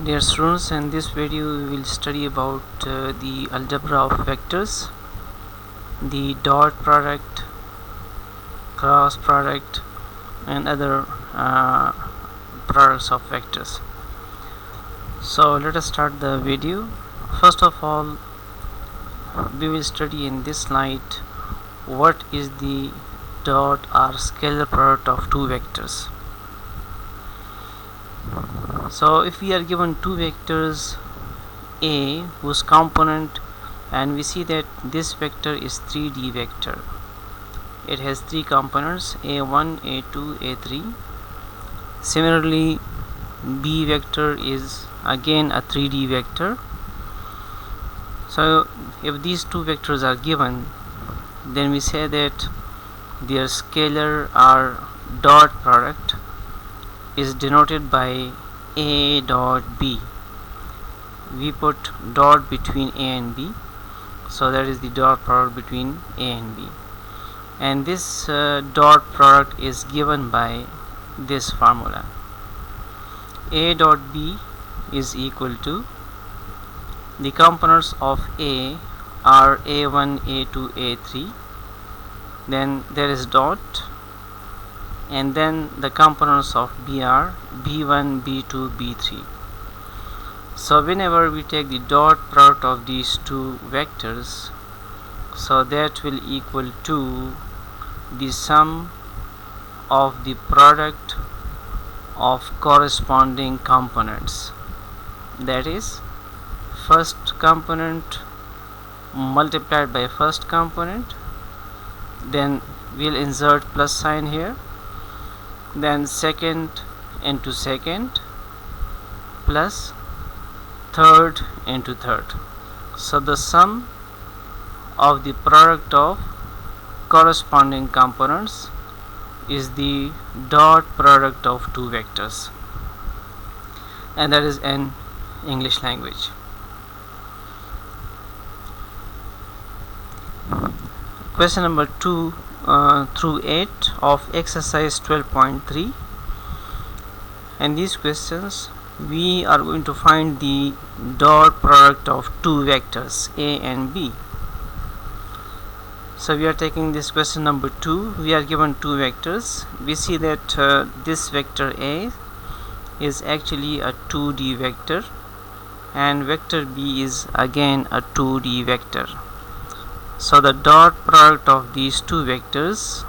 Dear students, in this video we will study about the algebra of vectors, the dot product, cross product, and other products of vectors. So let us start the video. First of all, we will study in this slide what is the dot or scalar product of two vectors. So if we are given two vectors A whose component, and we see that this vector is 3D vector, it has three components A1, A2, A3. Similarly, B vector is again a 3D vector. So if these two vectors are given, then we say that their scalar or dot product is denoted by A dot B. We put dot between A and B, so that is the dot product between A and B, and this dot product is given by this formula. A dot B is equal to the components of A are A1, A2, A3, then there is dot, and then the components of B are B1, B2, B3. So whenever we take the dot product of these two vectors, so that will equal to the sum of the product of corresponding components, that is first component multiplied by first component, then we'll insert plus sign here, then second into second plus third into third. So the sum of the product of corresponding components is the dot product of two vectors, and that is in English language. Question number 2 through 8 of exercise 12.3. and these questions we are going to find the dot product of two vectors A and B. So we are taking this question number 2. We are given two vectors. We see that this vector A is actually a 2D vector, and vector B is again a 2D vector. So the dot product of these two vectors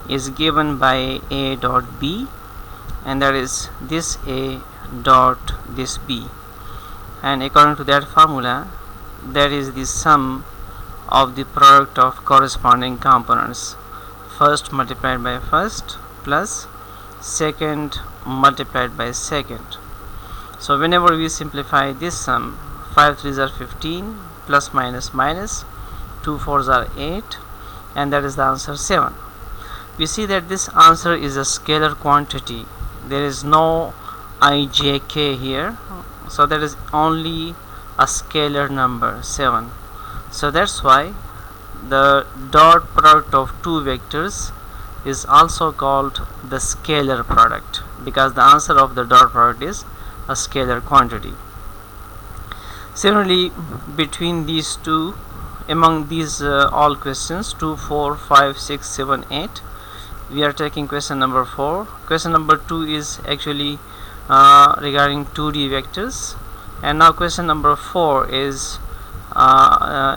is given by A dot B, and that is this A dot this B, and according to that formula, that is the sum of the product of corresponding components, first multiplied by first plus second multiplied by second. So whenever we simplify this sum, 5 3s are 15, plus minus minus, 2 4s are 8, and that is the answer 7. We see that this answer is a scalar quantity. There is no ijk here, so that is only a scalar number 7. So that's why the dot product of two vectors is also called the scalar product, because the answer of the dot product is a scalar quantity. Similarly, between these two, among these all questions 2, 4, 5, 6, 7, 8, we are taking question number 4. Question number 2 is actually regarding 2D vectors, and now question number 4 is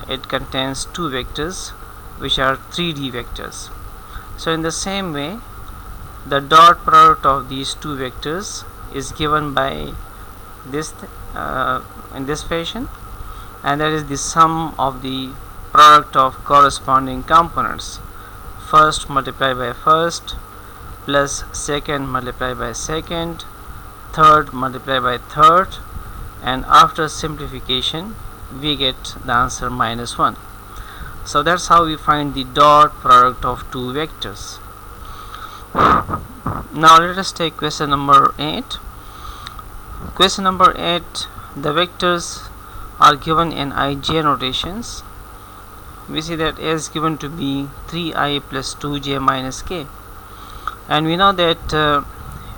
it contains two vectors which are 3D vectors. So in the same way, the dot product of these two vectors is given by this in this fashion, and that is the sum of the product of corresponding components, first multiplied by first plus second multiplied by second, third multiplied by third, and after simplification we get the answer -1. So that's how we find the dot product of two vectors. Now let us take question number 8. Question number 8, the vectors are given in ij notations. We see that A is given to be 3i plus 2j minus k, and we know that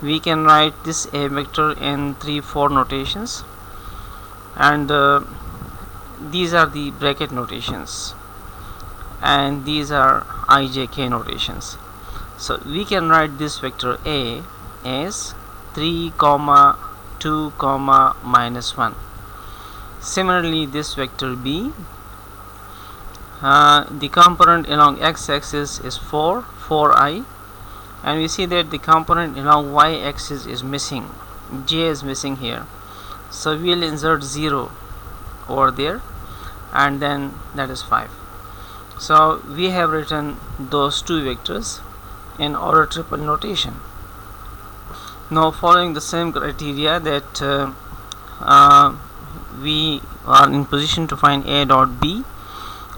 we can write this A vector in 3, 4 notations. and these are the bracket notations, and these are ijk notations. So we can write this vector a as 3 comma 2 comma minus 1. Similarly, this vector b, the component along x-axis is 4i, and we see that the component along y-axis is missing. J is missing here, so we'll insert 0 over there, and then that is 5. So we have written those two vectors in order triple notation. Now, following the same criteria that we are in position to find a dot b,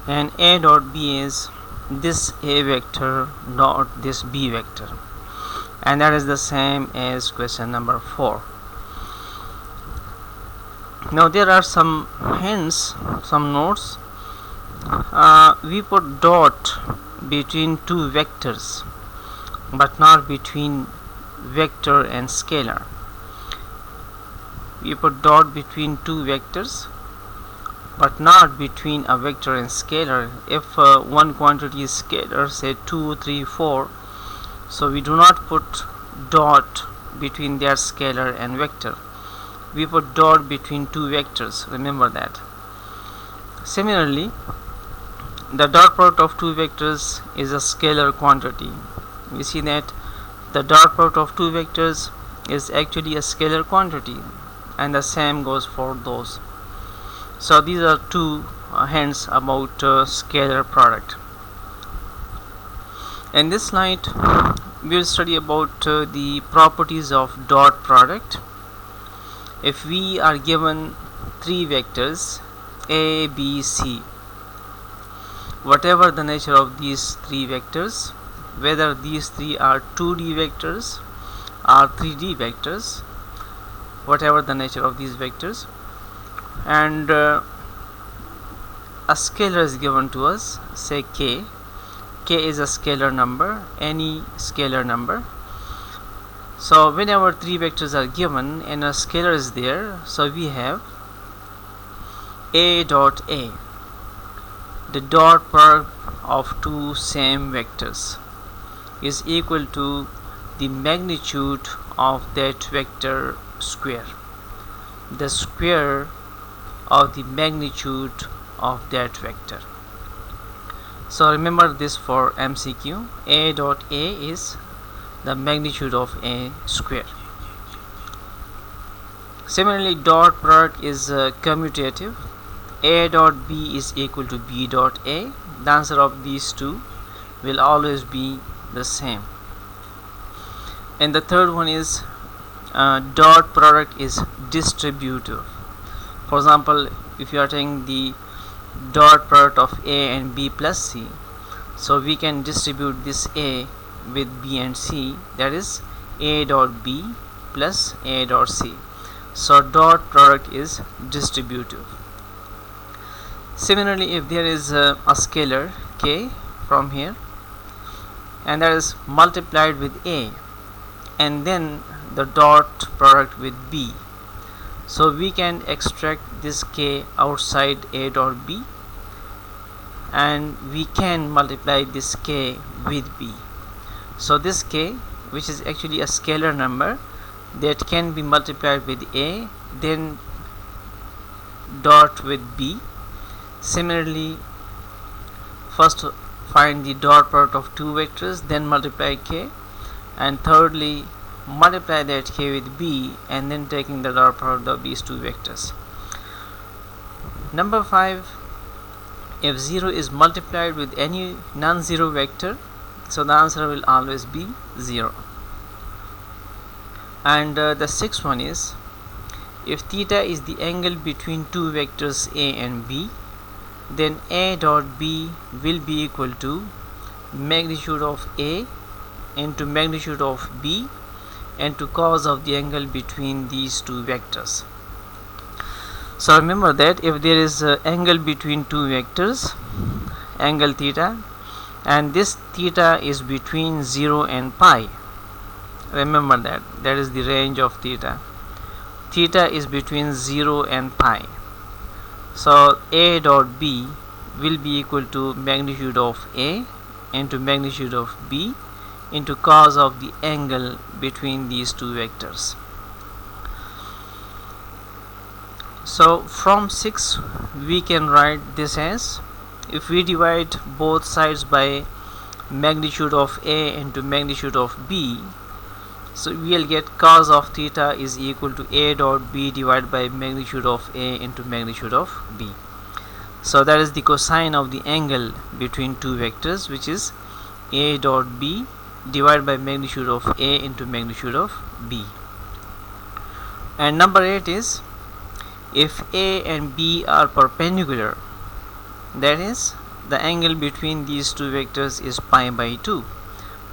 and a dot b is this a vector dot this b vector, and that is the same as question number 4. Now there are some hints, some notes. We put dot between two vectors but not between vector and scalar. We put dot between two vectors but not between a vector and scalar. If one quantity is scalar, say 2, 3, 4, so we do not put dot between their scalar and vector. We put dot between two vectors, remember that. Similarly, the dot product of two vectors is a scalar quantity. We see that the dot product of two vectors is actually a scalar quantity, and the same goes for those. So these are two hints about scalar product. In this slide, we will study about the properties of dot product. If we are given three vectors a, b, c, whatever the nature of these three vectors, whether these three are 2D vectors or 3D vectors, whatever the nature of these vectors, and a scalar is given to us, say k. K is a scalar number, any scalar number. So whenever three vectors are given and a scalar is there, so we have a dot a, the dot product of two same vectors, is equal to the magnitude of that vector square, the square of the magnitude of that vector. So remember this for MCQ. A dot a is the magnitude of a square. Similarly, dot product is commutative. A dot b is equal to b dot a. The answer of these two will always be the same. And the third one is dot product is distributive. For example, if you are taking the dot product of a and b plus c, so we can distribute this a with b and c, that is a dot b plus a dot c. So dot product is distributive. Similarly, if there is a scalar k from here, and that is multiplied with a and then the dot product with b, so we can extract this k outside a dot b, and we can multiply this k with b. So this k, which is actually a scalar number that can be multiplied with a, then dot with b. Similarly, first find the dot product of two vectors, then multiply k, and thirdly multiply that k with b, and then taking the dot product of these two vectors. Number 5, if 0 is multiplied with any non-zero vector, so the answer will always be 0. And the sixth one is, if theta is the angle between two vectors a and b, then a dot b will be equal to magnitude of a into magnitude of b into cos of the angle between these two vectors. So remember that if there is an angle between two vectors, angle theta, and this theta is between 0 and pi, remember that is the range of theta. Theta is between 0 and pi. So A dot B will be equal to magnitude of A into magnitude of B into cos of the angle between these two vectors. So from 6 we can write this as, if we divide both sides by magnitude of A into magnitude of B, so we will get cos of theta is equal to A dot B divided by magnitude of A into magnitude of B. So that is the cosine of the angle between two vectors, which is A dot B divided by magnitude of A into magnitude of B. And number 8 is, if A and B are perpendicular, that is the angle between these two vectors is pi by 2.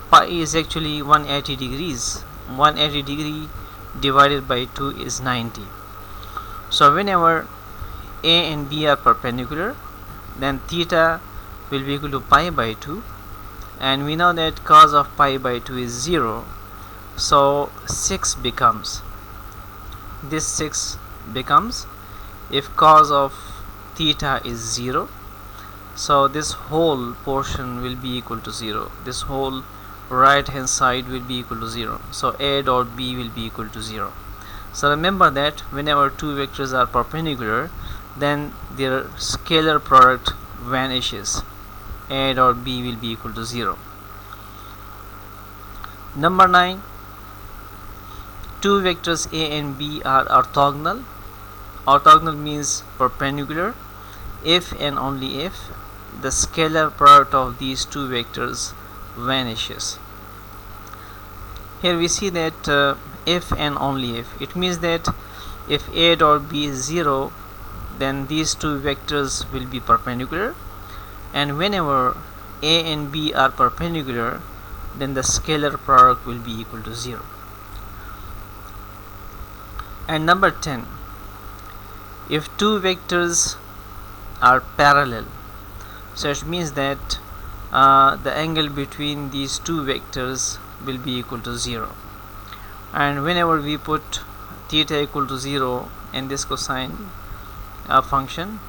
Pi is actually 180 degrees. 180 degree divided by 2 is 90. So whenever A and B are perpendicular, then theta will be equal to pi by 2, and we know that cos of pi by 2 is 0. So 6 becomes, this 6 becomes, if cos of theta is 0, so this whole portion will be equal to 0. This whole right hand side will be equal to 0. So A dot B will be equal to 0. So remember that whenever two vectors are perpendicular, then their scalar product vanishes. A dot B will be equal to 0. Number 9, two vectors A and B are orthogonal. Orthogonal means perpendicular if and only if the scalar product of these two vectors vanishes. Here we see that if and only if, it means that if A dot B is 0, then these two vectors will be perpendicular, and whenever A and B are perpendicular, then the scalar product will be equal to 0. And number 10, if two vectors are parallel, so it means that the angle between these two vectors will be equal to 0, and whenever we put theta equal to 0 in this cosine function,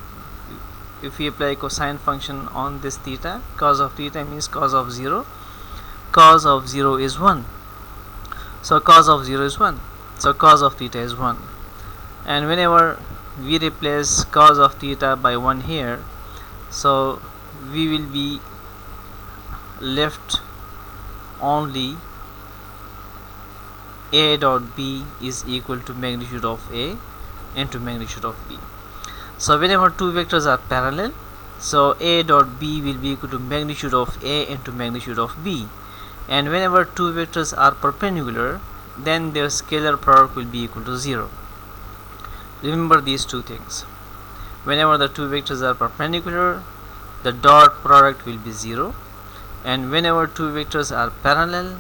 if we apply cosine function on this theta, cos of theta means cos of 0. Cos of 0 is 1, so cos of 0 is 1, so cos of theta is 1, and whenever we replace cos of theta by 1 here, so we will be left only A dot B is equal to magnitude of A into magnitude of B. So whenever two vectors are parallel, so A dot B will be equal to magnitude of A into magnitude of B, and whenever two vectors are perpendicular, then their scalar product will be equal to 0. Remember these two things. Whenever the two vectors are perpendicular, the dot product will be 0, and whenever two vectors are parallel,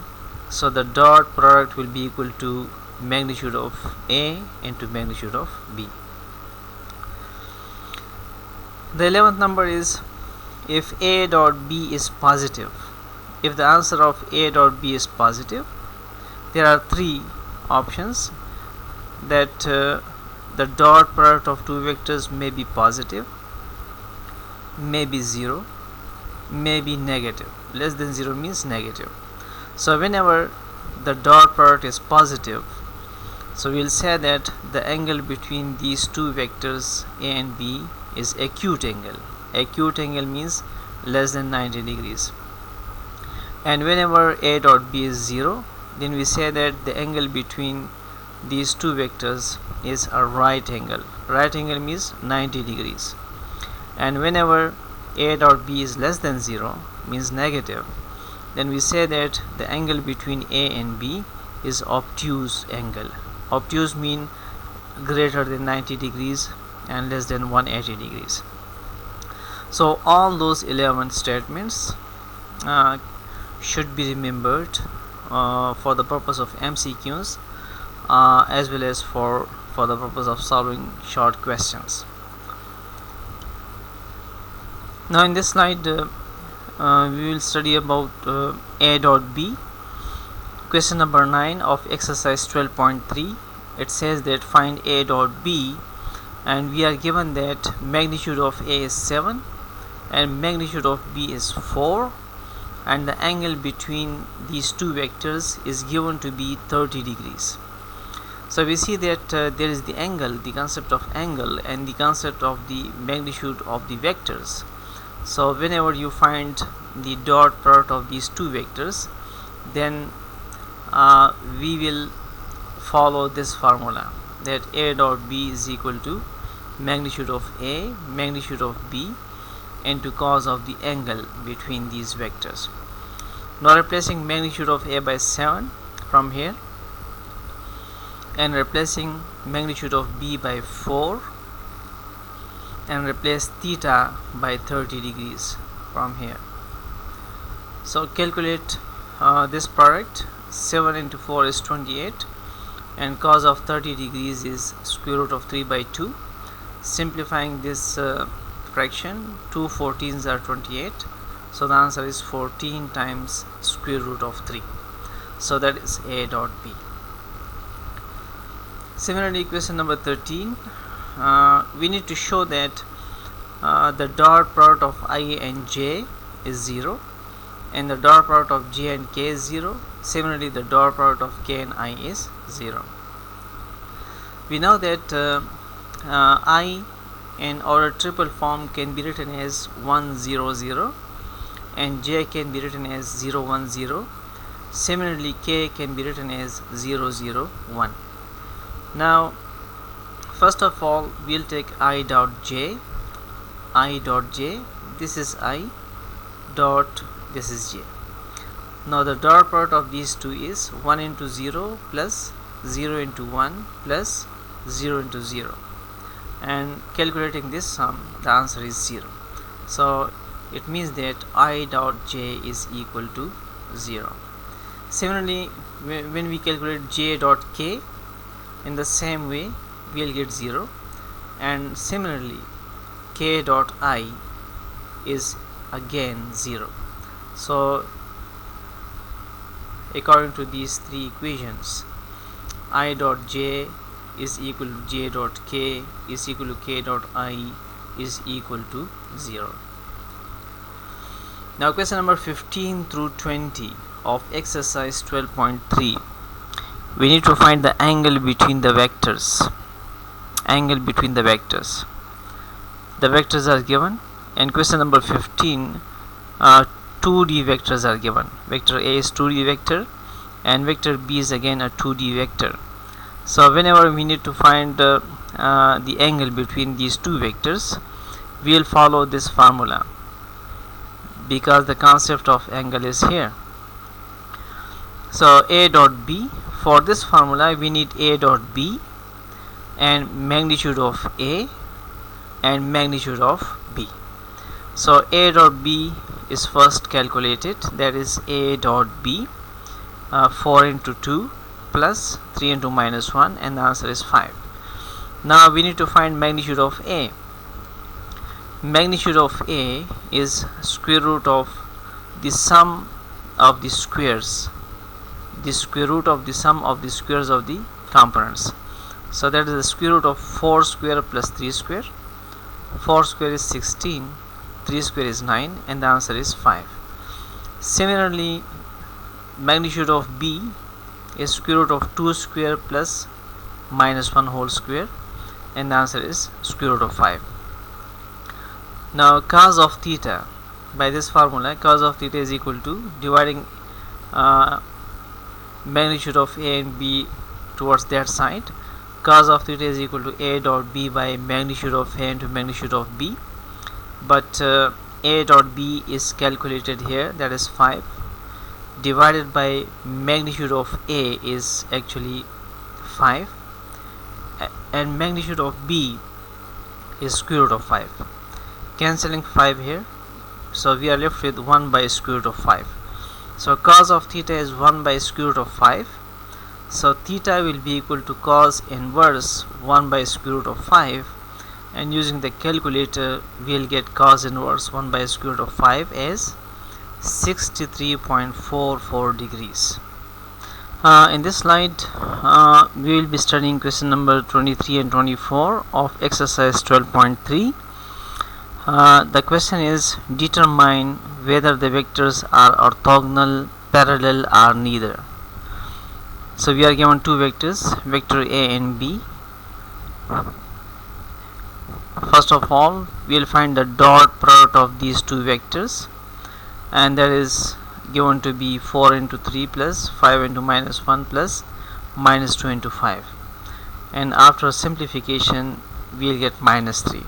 so the dot product will be equal to magnitude of A into magnitude of B. The 11th number is, if A dot B is positive. If the answer of A dot B is positive, there are three options, that the dot product of two vectors may be positive, may be 0, may be negative. Less than 0 means negative. So whenever the dot product is positive, so we will say that the angle between these two vectors A and B is acute angle. Acute angle means less than 90 degrees. And whenever A dot B is 0, then we say that the angle between these two vectors is a right angle. Right angle means 90 degrees. And whenever A dot B is less than 0, means negative, then we say that the angle between A and B is obtuse angle. Obtuse mean greater than 90 degrees and less than 180 degrees. So all those 11 statements should be remembered for the purpose of MCQs as well as for the purpose of solving short questions. Now in this slide we will study about A dot B. Question number 9 of exercise 12.3. It says that find A dot B and we are given that magnitude of A is 7 and magnitude of B is 4, and the angle between these two vectors is given to be 30 degrees. So we see that there is the angle, the concept of angle, and the concept of the magnitude of the vectors. So whenever you find the dot product of these two vectors, then we will follow this formula, that A dot B is equal to magnitude of A, magnitude of B, into cos of the angle between these vectors. Now replacing magnitude of A by 7 from here, and replacing magnitude of B by 4, and replace theta by 30 degrees from here. So calculate this product. 7 into 4 is 28, and cos of 30 degrees is square root of 3 by 2. Simplifying this fraction, 2 14s are 28, so the answer is 14 times square root of 3. So that is A dot B. Similarly, equation number 13, we need to show that the dot product of I and j is 0, and the dot product of j and k is 0. Similarly, the dot product of k and I is 0. We know that I in order triple form can be written as 1 0 0, and j can be written as 0 1 0. Similarly, k can be written as 0 0 1. Now first of all, we'll take I dot j. This is I dot, this is j. Now the dot product of these two is 1 into 0 plus 0 into 1 plus 0 into 0, and calculating this sum, the answer is 0. So it means that I dot j is equal to 0. Similarly, when we calculate j dot k, in the same way we will get 0, and similarly k dot I is again 0. So according to these three equations, I dot j is equal to j dot k is equal to k dot I is equal to 0. Now question number 15 through 20 of exercise 12.3, we need to find the angle between the vectors. The vectors are given. In question number 15, 2D vectors are given. Vector A is 2D vector, and vector B is again a 2D vector. So whenever we need to find the angle between these two vectors, we will follow this formula, because the concept of angle is here. So A dot B, for this formula we need A dot B and magnitude of A and magnitude of B. So A dot B is first calculated, that is A dot B, 4 into 2 plus 3 into minus 1, and the answer is 5. Now we need to find magnitude of A. Magnitude of A is square root of the sum of the squares, the square root of the sum of the squares of the components. So that is the square root of 4 square plus 3 square. 4 square is 16, 3 square is 9, and the answer is 5. Similarly, magnitude of B is square root of 2 square plus minus 1 whole square, and the answer is square root of 5. Now cos of theta, by this formula cos of theta is equal to dividing magnitude of A and B towards that side. Cos of theta is equal to A dot B by magnitude of A into magnitude of B, but A dot B is calculated here, that is 5, divided by magnitude of A is actually 5, and magnitude of B is square root of 5. Cancelling 5 here, so we are left with 1 by square root of 5. So cos of theta is 1 by square root of 5. So theta will be equal to cos inverse 1 by square root of 5, and using the calculator we will get cos inverse 1 by square root of 5 as 63.44 degrees. In this slide, we will be studying question number 23 and 24 of exercise 12.3. The question is, determine whether the vectors are orthogonal, parallel, or neither. So we are given two vectors, vector A and B. First of all, we will find the dot product of these two vectors, and that is given to be 4 into 3 plus 5 into minus 1 plus minus 2 into 5, and after simplification we will get minus 3.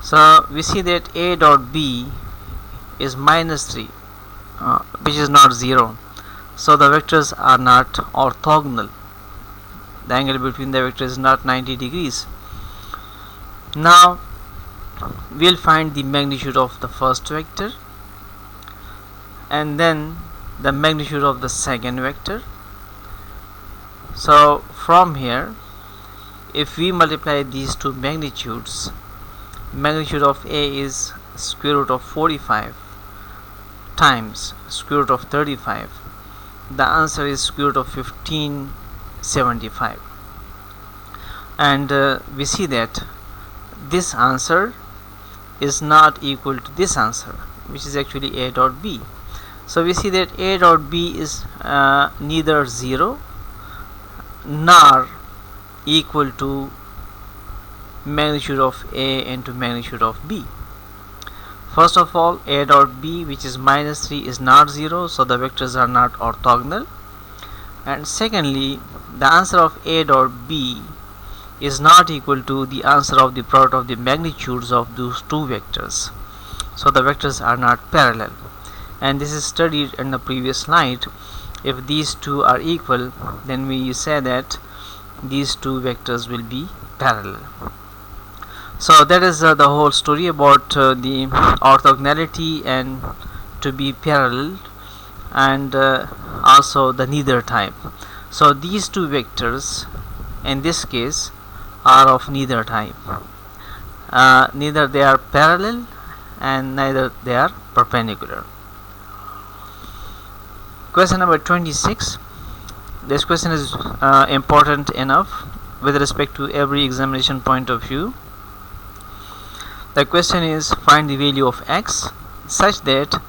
So we see that A dot B is minus 3, which is not 0, so the vectors are not orthogonal. The angle between the vectors is not 90 degrees. Now we will find the magnitude of the first vector and then the magnitude of the second vector. So from here, if we multiply these two magnitudes, magnitude of A is square root of 45 times square root of 35. The answer is square root of 1575, and we see that this answer is not equal to this answer, which is actually A dot B. So we see that A dot B is neither 0 nor equal to magnitude of A into magnitude of B. First of all, A dot B, which is minus 3, is not 0, so the vectors are not orthogonal. And secondly, the answer of A dot B is not equal to the answer of the product of the magnitudes of those two vectors, so the vectors are not parallel. And this is studied in the previous slide. If these two are equal, then we say that these two vectors will be parallel. So that is the whole story about the orthogonality and to be parallel, and also the neither type. So these two vectors in this case are of neither type. Neither they are parallel and neither they are perpendicular. Question number 26. This question is important enough with respect to every examination point of view. The question is, find the value of x such that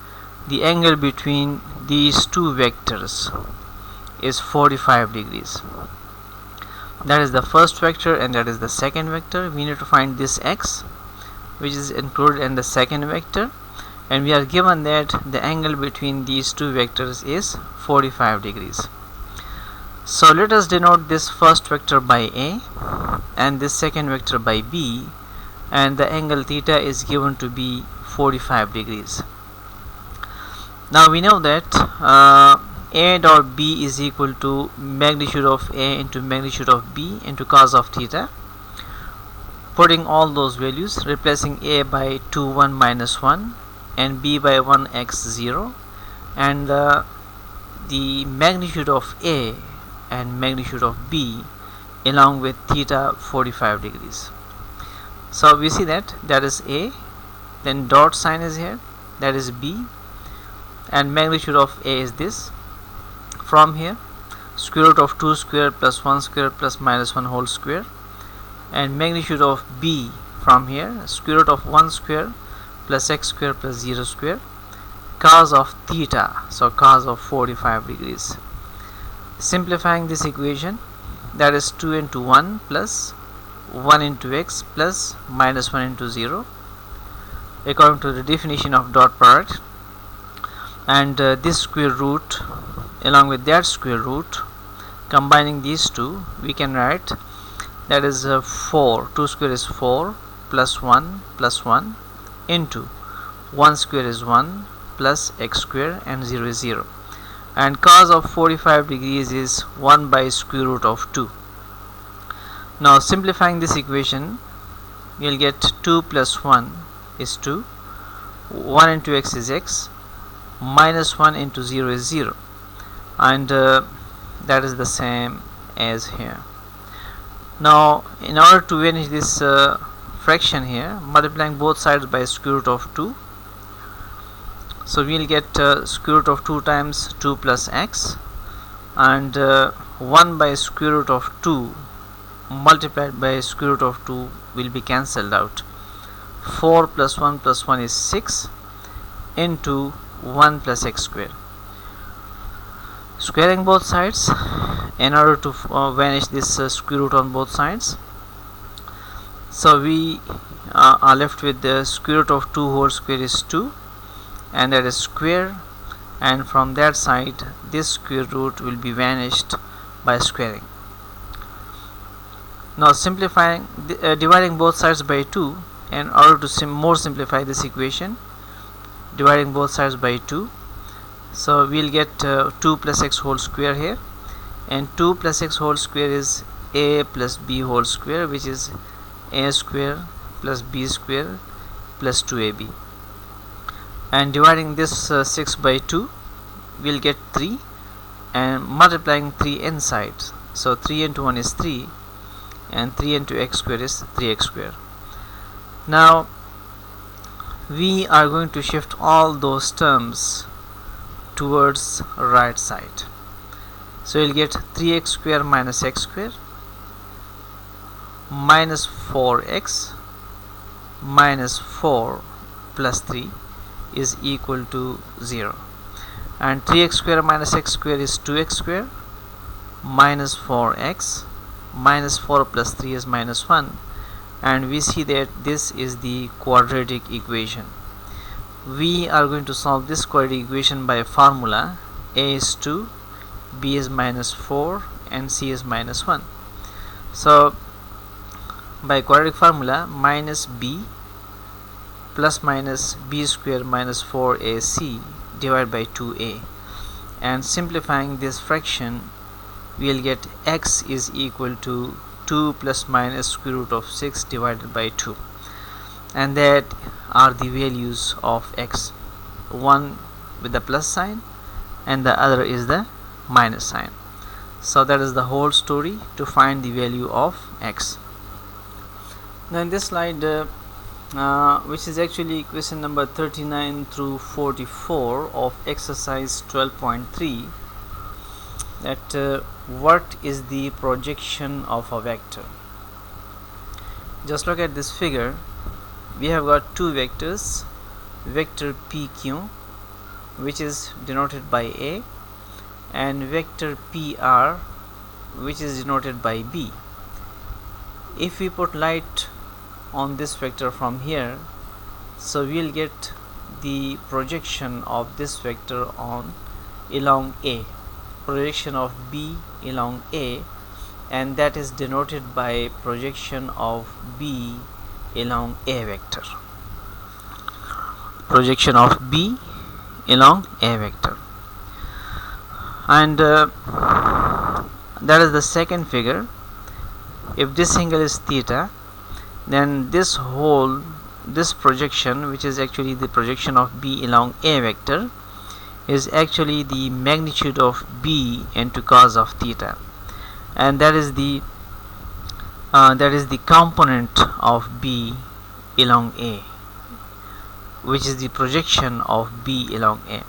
the angle between these two vectors is 45 degrees. That is the first vector and that is the second vector. We need to find this x, which is included in the second vector, and we are given that the angle between these two vectors is 45 degrees. So let us denote this first vector by A and this second vector by B, and the angle theta is given to be 45 degrees. Now we know that A dot B is equal to magnitude of A into magnitude of B into cos of theta. Putting all those values, replacing A by 2 1 minus 1 and B by 1 x 0, and the magnitude of A and magnitude of B along with theta 45 degrees. So we see that is A, then dot sign is here, that is B, and magnitude of A is this. From here, square root of 2 square plus 1 square plus minus 1 whole square, and magnitude of B from here, square root of 1 square plus x square plus 0 square, cos of theta, so cos of 45 degrees. Simplifying this equation, that is 2 into 1 plus 1 into x plus minus 1 into 0 according to the definition of dot product, and this square root along with that square root, combining these two, we can write that is 4, 2 square is 4 plus 1 into 1 square is 1 plus x square and 0 is 0, and cos of 45 degrees is 1 by square root of 2. Now simplifying this equation, you will get 2 plus 1 is 2, 1 into x is x, minus 1 into 0 is 0, and that is the same as here. Now in order to vanish this fraction here, multiplying both sides by square root of 2, so we will get square root of 2 times 2 plus x and 1 by square root of 2 multiplied by square root of 2 will be cancelled out. 4 plus 1 is 6 into 1 plus x square. Squaring both sides in order to vanish this square root on both sides. So we are left with the square root of 2 whole square is 2, and that is square, and from that side this square root will be vanished by squaring. Now simplifying, dividing both sides by 2 in order to more simplify this equation, dividing both sides by 2. So we'll get 2 plus x whole square here, and 2 plus x whole square is a plus b whole square, which is a square plus b square plus 2ab. And dividing this 6 by 2, we'll get 3, and multiplying 3 inside. So 3 into 1 is 3, and 3 into x square is 3x square. Now we are going to shift all those terms towards right side. So you'll get 3x square minus x square minus 4x minus 4 plus 3 is equal to 0, and 3x square minus x square is 2x square minus 4x minus 4 plus 3 is minus 1, and we see that this is the quadratic equation. We are going to solve this quadratic equation by a formula: a is 2, b is minus 4, and c is minus 1. So by quadratic formula, minus b plus minus b square minus 4ac divided by 2a, and simplifying this fraction, we will get x is equal to 2 plus minus square root of 6 divided by 2, and that are the values of x, one with the plus sign and the other is the minus sign. So that is the whole story to find the value of x. Now in this slide, which is actually question number 39 through 44 of exercise 12.3, that what is the projection of a vector. Just look at this figure. We have got two vectors, vector PQ, which is denoted by A, and vector PR, which is denoted by B. If we put light on this vector from here, so we will get the projection of this vector on along A, projection of B along A, and that is denoted by projection of B along A vector. Projection of B along A vector, and that is the second figure. If this angle is theta, then this projection, which is actually the projection of B along A vector, is actually the magnitude of B into cos of theta, and that is the component of B along A, which is the projection of B along A.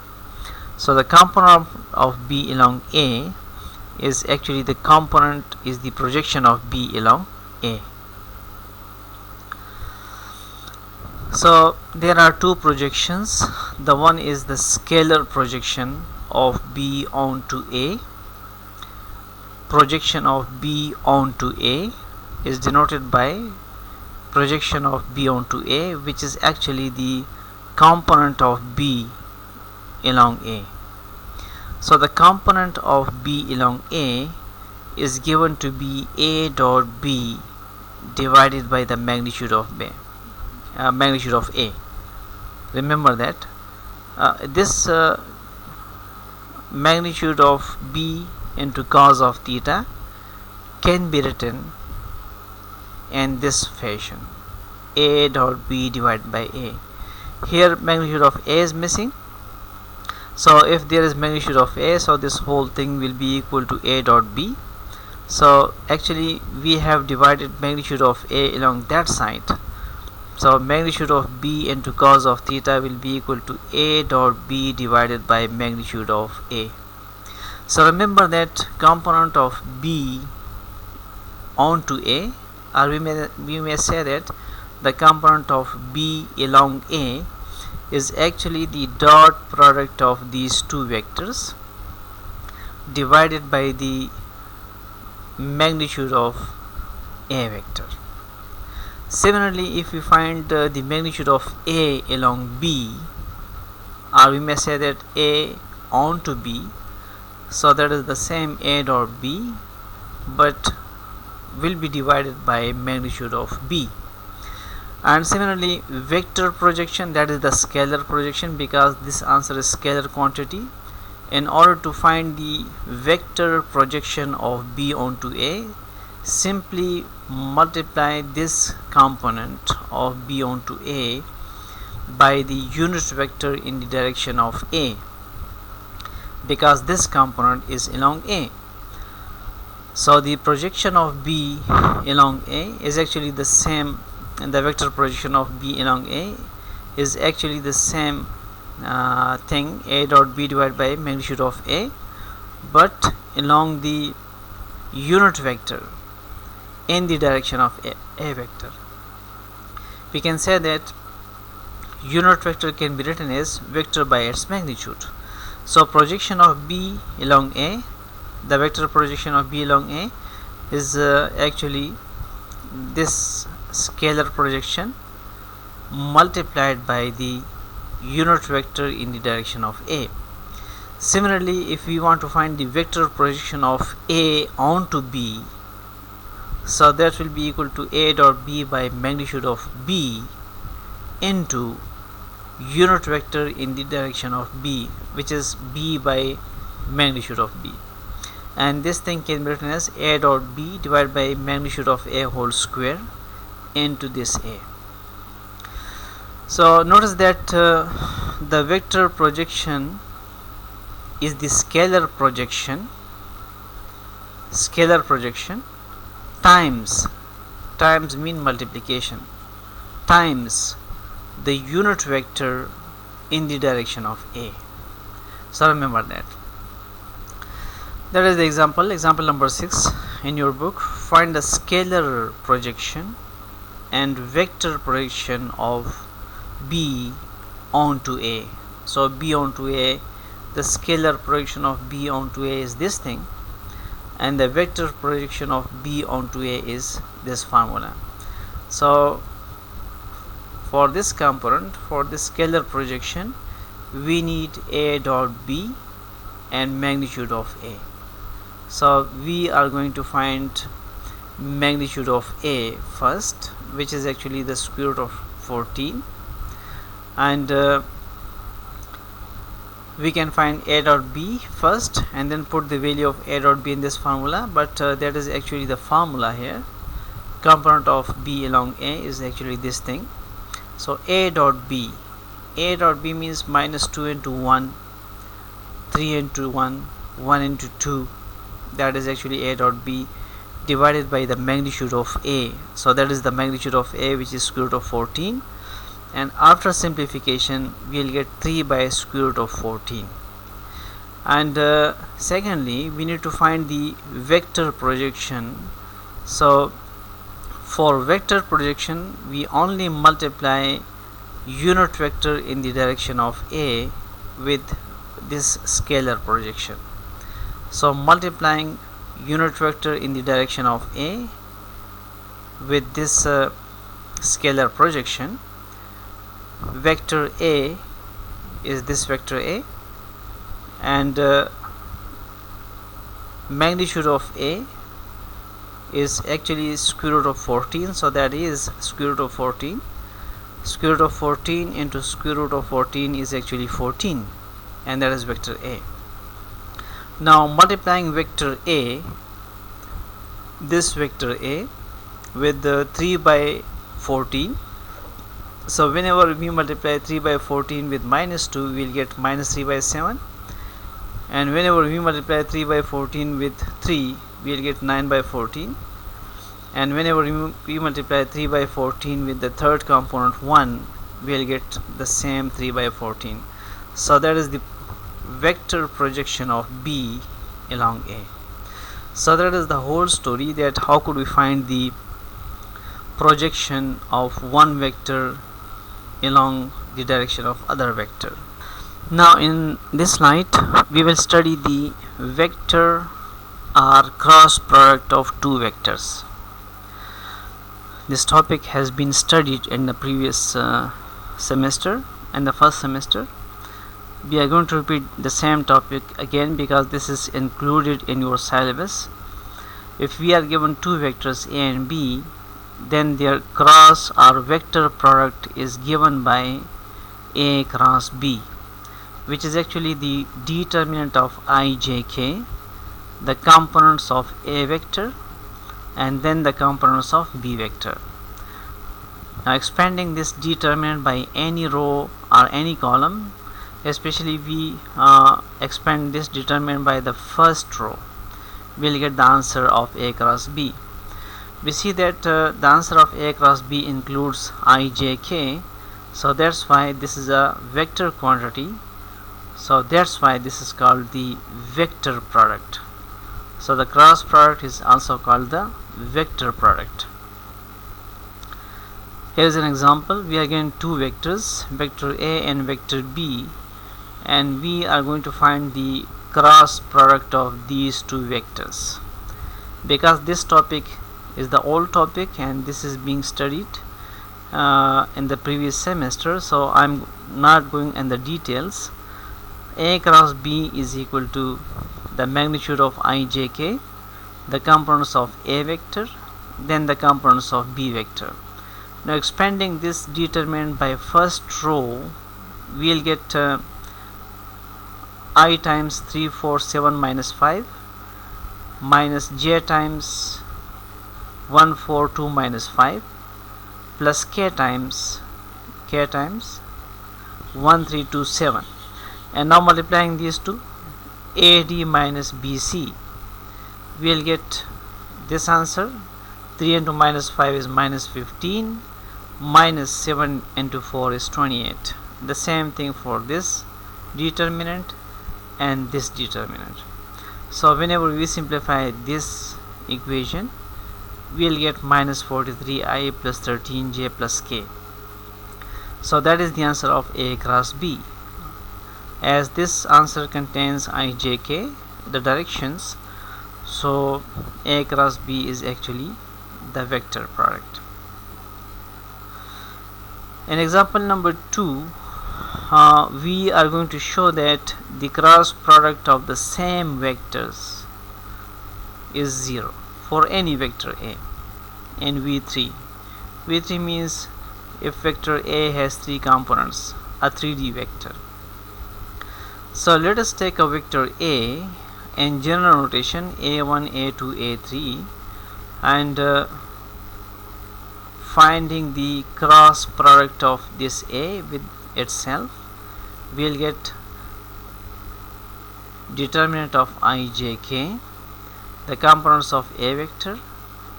So the component of B along A is actually the projection of B along A. So there are two projections. The one is the scalar projection of B onto A. Projection of B onto A is denoted by projection of B onto A, which is actually the component of B along A. So the component of B along A is given to be A dot B divided by the magnitude of B. Magnitude of A. Remember that this magnitude of B into cos of theta can be written in this fashion: A dot B divided by A. Here magnitude of A is missing, so if there is magnitude of A, so this whole thing will be equal to A dot B. So actually we have divided magnitude of A along that side. So magnitude of B into cos of theta will be equal to A dot B divided by magnitude of A. So remember that component of B onto A, or we may say that the component of B along A is actually the dot product of these two vectors divided by the magnitude of A vector. Similarly, if we find the magnitude of A along B, or we may say that A onto B, so that is the same A dot B, but will be divided by magnitude of B. And similarly, vector projection, that is the scalar projection, because this answer is scalar quantity. In order to find the vector projection of B onto A, simply multiply this component of B onto A by the unit vector in the direction of A, because this component is along A. So the projection of B along A is actually the same, and the vector projection of B along A is actually the same thing, A dot B divided by magnitude of A, but along the unit vector in the direction of A vector. We can say that unit vector can be written as vector by its magnitude. So projection of B along A, the vector projection of B along A is actually this scalar projection multiplied by the unit vector in the direction of A. Similarly, if we want to find the vector projection of A onto B, so that will be equal to A dot B by magnitude of B into unit vector in the direction of B, which is B by magnitude of B, and this thing can be written as A dot B divided by magnitude of A whole square into this A. So notice that the vector projection is the scalar projection times mean multiplication times the unit vector in the direction of A. So remember that. That is the example number 6 in your book. Find the scalar projection and vector projection of B onto A. So B onto A, the scalar projection of B onto A is this thing, and the vector projection of B onto A is this formula. So for this component, for this scalar projection, we need A dot B and magnitude of A. So we are going to find magnitude of A first, which is actually the square root of 14, and we can find A dot B first and then put the value of A dot B in this formula, but that is actually the formula here. Component of B along A is actually this thing. So A dot B means minus 2 into 1, 3 into 1, 1 into 2, that is actually A dot B divided by the magnitude of A. So that is the magnitude of A, which is square root of 14, and after simplification we will get 3 by square root of 14. And secondly, we need to find the vector projection. So for vector projection, we only multiply unit vector in the direction of A with this scalar projection. So multiplying unit vector in the direction of A with this scalar projection, vector A is this vector A, and magnitude of A is actually square root of 14, so that is square root of 14. Square root of 14 into square root of 14 is actually 14, and that is vector A. Now multiplying vector A, this vector A, with the 3 by 14, so whenever we multiply 3 by 14 with minus 2, we will get minus 3 by 7, and whenever we multiply 3 by 14 with 3, we will get 9 by 14, and whenever we multiply 3 by 14 with the third component 1, we will get the same 3 by 14. So that is the vector projection of B along A. So that is the whole story, that how could we find the projection of one vector along the direction of other vector. Now in this slide we will study the vector or cross product of two vectors. This topic has been studied in the previous semester and the first semester. We are going to repeat the same topic again because this is included in your syllabus. If we are given two vectors A and B, then their cross or vector product is given by A cross B, which is actually the determinant of ijk, the components of A vector, and then the components of B vector. Now expanding this determinant by any row or any column, especially we expand this determinant by the first row, we'll get the answer of A cross B. We see that the answer of A cross B includes ijk, so that's why this is a vector quantity, so that's why this is called the vector product. So the cross product is also called the vector product. Here is an example. We are given two vectors, vector A and vector B, and we are going to find the cross product of these two vectors. Because this topic is the old topic and this is being studied in the previous semester, so I'm not going in the details. A cross B is equal to the magnitude of ijk, the components of A vector, then the components of B vector. Now expanding this determinant by first row, we'll get I times 3, 4, 7 minus 5 minus j times 1, 4, 2 minus 5 plus k times 1, 3, 2, 7. And now multiplying these two, AD minus BC, we'll get this answer. 3 into minus 5 is minus 15, minus 7 into 4 is 28. The same thing for this determinant and this determinant. So whenever we simplify this equation, we'll get minus 43i plus 13j plus k. So that is the answer of A cross B. As this answer contains ijk, the directions, so A cross B is actually the vector product. In example number 2, we are going to show that the cross product of the same vectors is 0 for any vector A in V3. V3 means if vector A has 3 components, a 3D vector. So let us take a vector A in general notation A1, A2, A3, and finding the cross product of this A with itself, we'll get determinant of ijk, the components of A vector,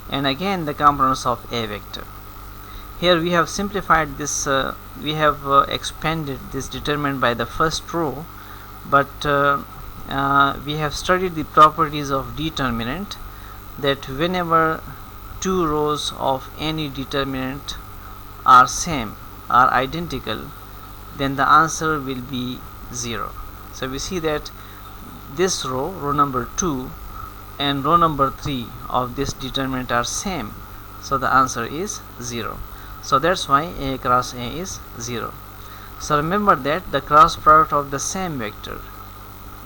and again the components of A vector. Here we have simplified this, we have expanded this determinant by the first row, but we have studied the properties of determinant, that whenever two rows of any determinant are same, are identical, then the answer will be 0. So we see that this row, row number 2 and row number 3 of this determinant are same, so the answer is 0. So that's why A cross A is 0. So remember that the cross product of the same vector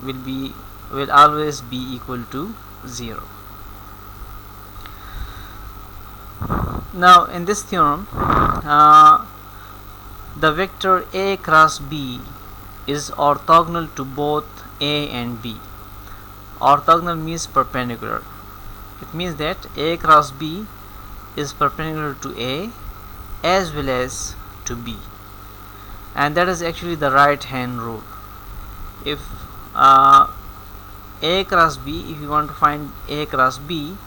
will always be equal to 0. Now in this theorem, the vector A cross B is orthogonal to both A and B. Orthogonal means perpendicular. It means that A cross B is perpendicular to A as well as to B, and that is actually the right hand rule. If A cross B, if you want to find A cross B,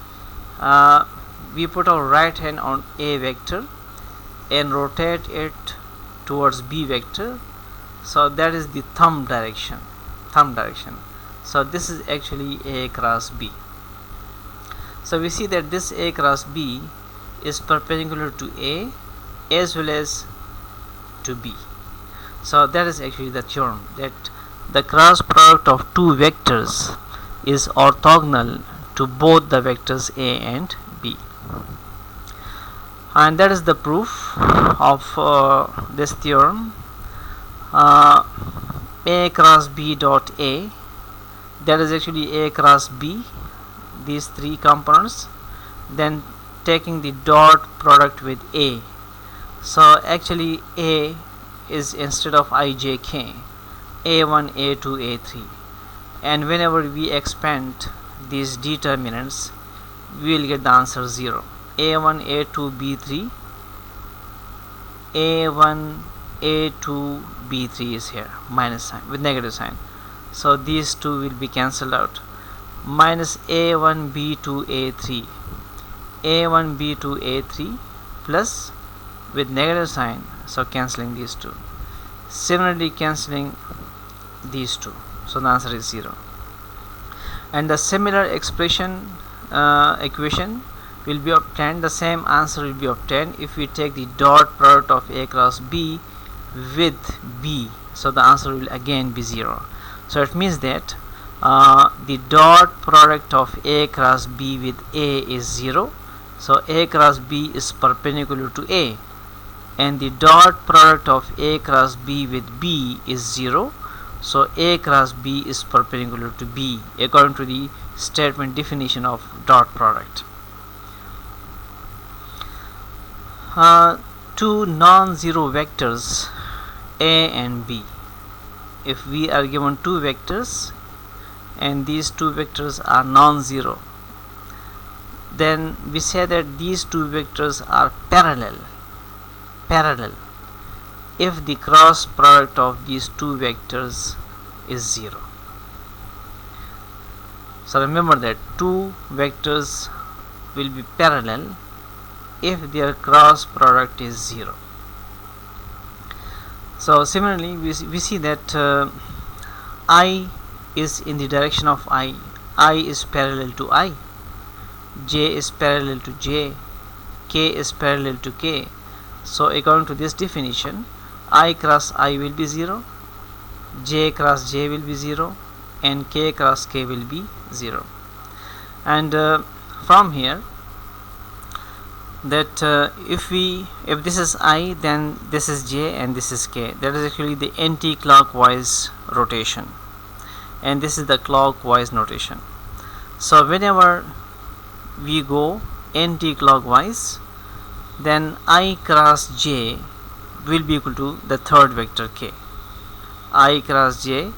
we put our right hand on A vector and rotate it towards B vector, so that is the thumb direction. So this is actually A cross B. So we see that this A cross B is perpendicular to A as well as to B. So that is actually the theorem, that the cross product of two vectors is orthogonal to both the vectors A and B. And that is the proof of this theorem. A cross B dot A, that is actually A cross B, these three components, then taking the dot product with A. So actually A is, instead of ijk, A1, A2, A3, and whenever we expand these determinants, we will get the answer 0. A1, A2, B3, A1, A2, B3 is here, minus sign with negative sign, so these two will be cancelled out. Minus A1, B2, A3, A1, B2, A3 plus with negative sign, so cancelling these two, similarly cancelling these two, so the answer is 0. And the similar expression equation will be obtained, the same answer will be obtained if we take the dot product of A cross B with B, so the answer will again be 0. So it means that the dot product of A cross B with A is 0, so A cross B is perpendicular to A, and the dot product of A cross B with B is 0, so A cross B is perpendicular to B according to the statement definition of dot product. Two non-zero vectors A and B. If we are given two vectors and these two vectors are non-zero, then we say that these two vectors are parallel if the cross product of these two vectors is 0. So remember that two vectors will be parallel if their cross product is 0. So similarly we see that I is in the direction of I is parallel to I, J is parallel to J, K is parallel to K. So according to this definition, I cross I will be 0, J cross J will be 0, and K cross K will be 0. And from here, that if this is I, then this is J and this is K. That is actually the anti-clockwise rotation, and this is the clockwise notation. So whenever we go anti-clockwise, then I cross J will be equal to the third vector K. I cross J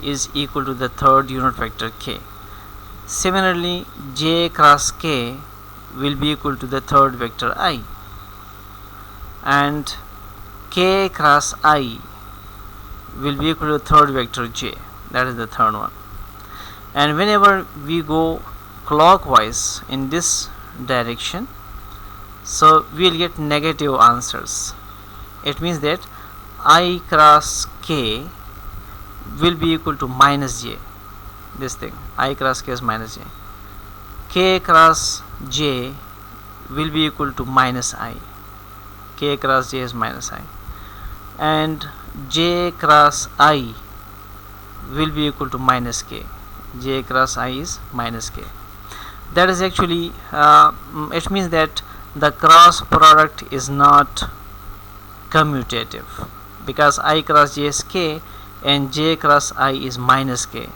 is equal to the third unit vector K. Similarly, J cross K will be equal to the third vector I, and K cross I will be equal to the third vector J, that is the third one. And whenever we go clockwise in this direction, so we will get negative answers. It means that I cross K will be equal to minus J, this thing, I cross K is minus J. K cross J will be equal to minus I, K cross J is minus I, and J cross I will be equal to minus K, J cross I is minus K. That is actually it means that the cross product is not commutative, because I cross J is K and J cross I is minus K,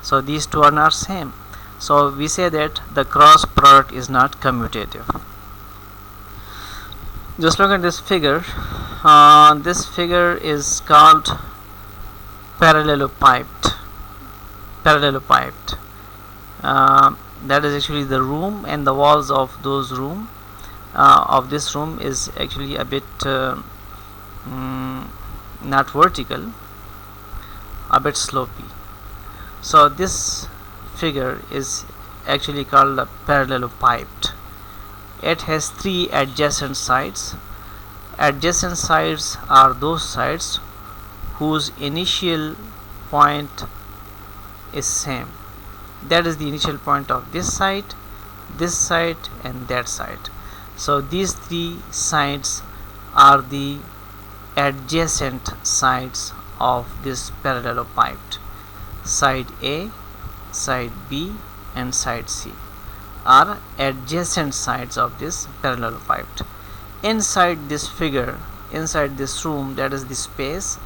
so these two are not same. So we say that the cross product is not commutative. Just look at this figure. This figure is called parallelopiped. That is actually the room, and the walls of those room of this room is actually a bit not vertical, a bit slopey. So this figure is actually called a parallelopiped. It has three adjacent sides. Adjacent sides are those sides whose initial point is same. That is the initial point of this side, and that side. So these three sides are the adjacent sides of this parallelepiped. Side A, side B, and side C are adjacent sides of this parallelepiped. Inside this figure, inside this room, that is the space,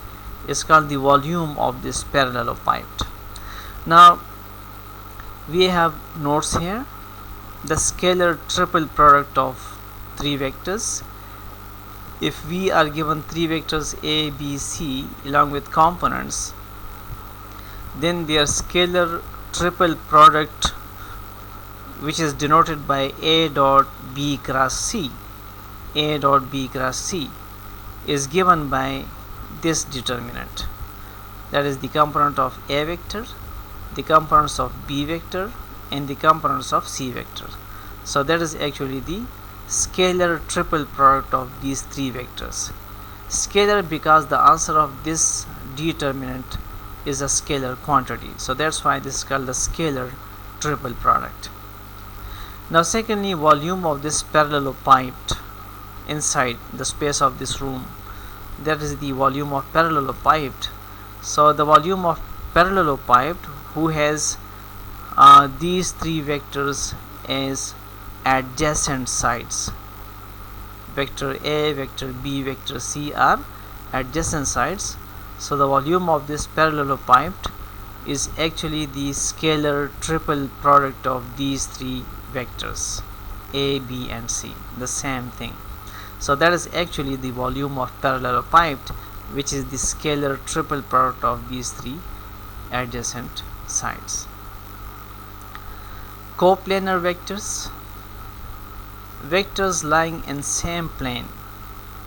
is called the volume of this parallelepiped. Now we have notes here. The scalar triple product of three vectors. If we are given three vectors A, B, C along with components, then their scalar triple product, which is denoted by A dot B cross C, A dot B cross C, is given by this determinant. That is the component of A vector, the components of B vector, and the components of C vector. So that is actually the scalar triple product of these three vectors. Scalar because the answer of this determinant is a scalar quantity. So that's why this is called the scalar triple product. Now secondly, volume of this parallelepiped inside the space of this room. That is the volume of parallelepiped. So the volume of parallelepiped who has these three vectors as adjacent sides. Vector A, vector B, vector C are adjacent sides. So the volume of this parallelepiped is actually the scalar triple product of these three vectors A, B, and C, the same thing. So that is actually the volume of parallelepiped, which is the scalar triple product of these three adjacent sides. Coplanar vectors. Vectors lying in same plane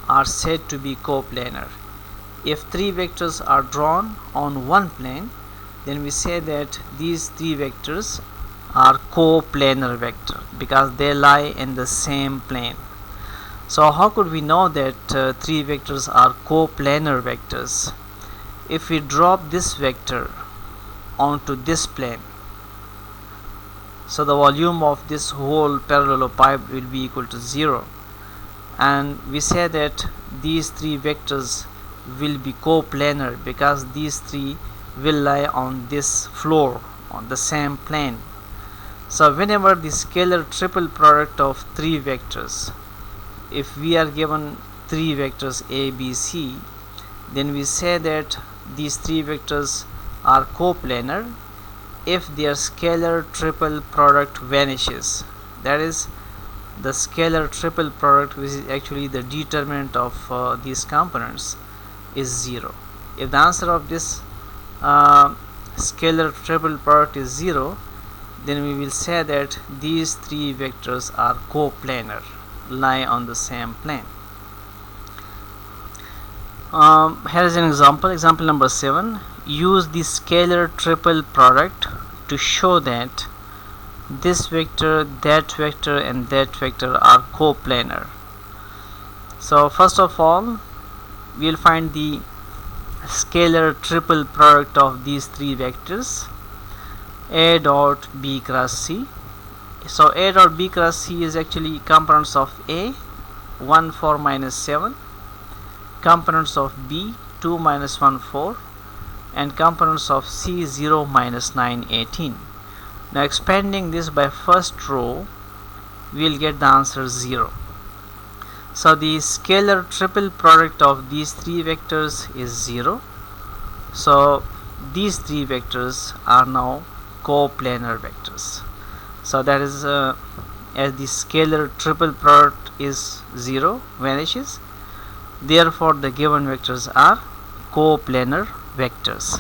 are said to be coplanar. If three vectors are drawn on one plane, then we say that these three vectors are coplanar vector because they lie in the same plane. So how could we know that three vectors are coplanar vectors? If we drop this vector onto this plane, so the volume of this whole parallelepiped will be equal to 0, and we say that these three vectors will be coplanar because these three will lie on this floor, on the same plane. So whenever the scalar triple product of three vectors, if we are given three vectors A, B, C, then we say that these three vectors are coplanar if their scalar triple product vanishes. That is, the scalar triple product, which is actually the determinant of these components, is 0. If the answer of this scalar triple product is 0, then we will say that these three vectors are coplanar, lie on the same plane. Here is an example number 7. Use the scalar triple product to show that this vector, that vector, and that vector are coplanar. So first of all, we will find the scalar triple product of these three vectors, A dot B cross C. So A dot B cross C is actually components of A, 1, 4, minus 7, components of B, 2, minus 1, 4, and components of C, 0, minus 9, 18. Now expanding this by first row, we will get the answer 0. So the scalar triple product of these three vectors is 0. So these three vectors are now coplanar vectors. So that is as the scalar triple product is 0, vanishes, therefore the given vectors are coplanar vectors.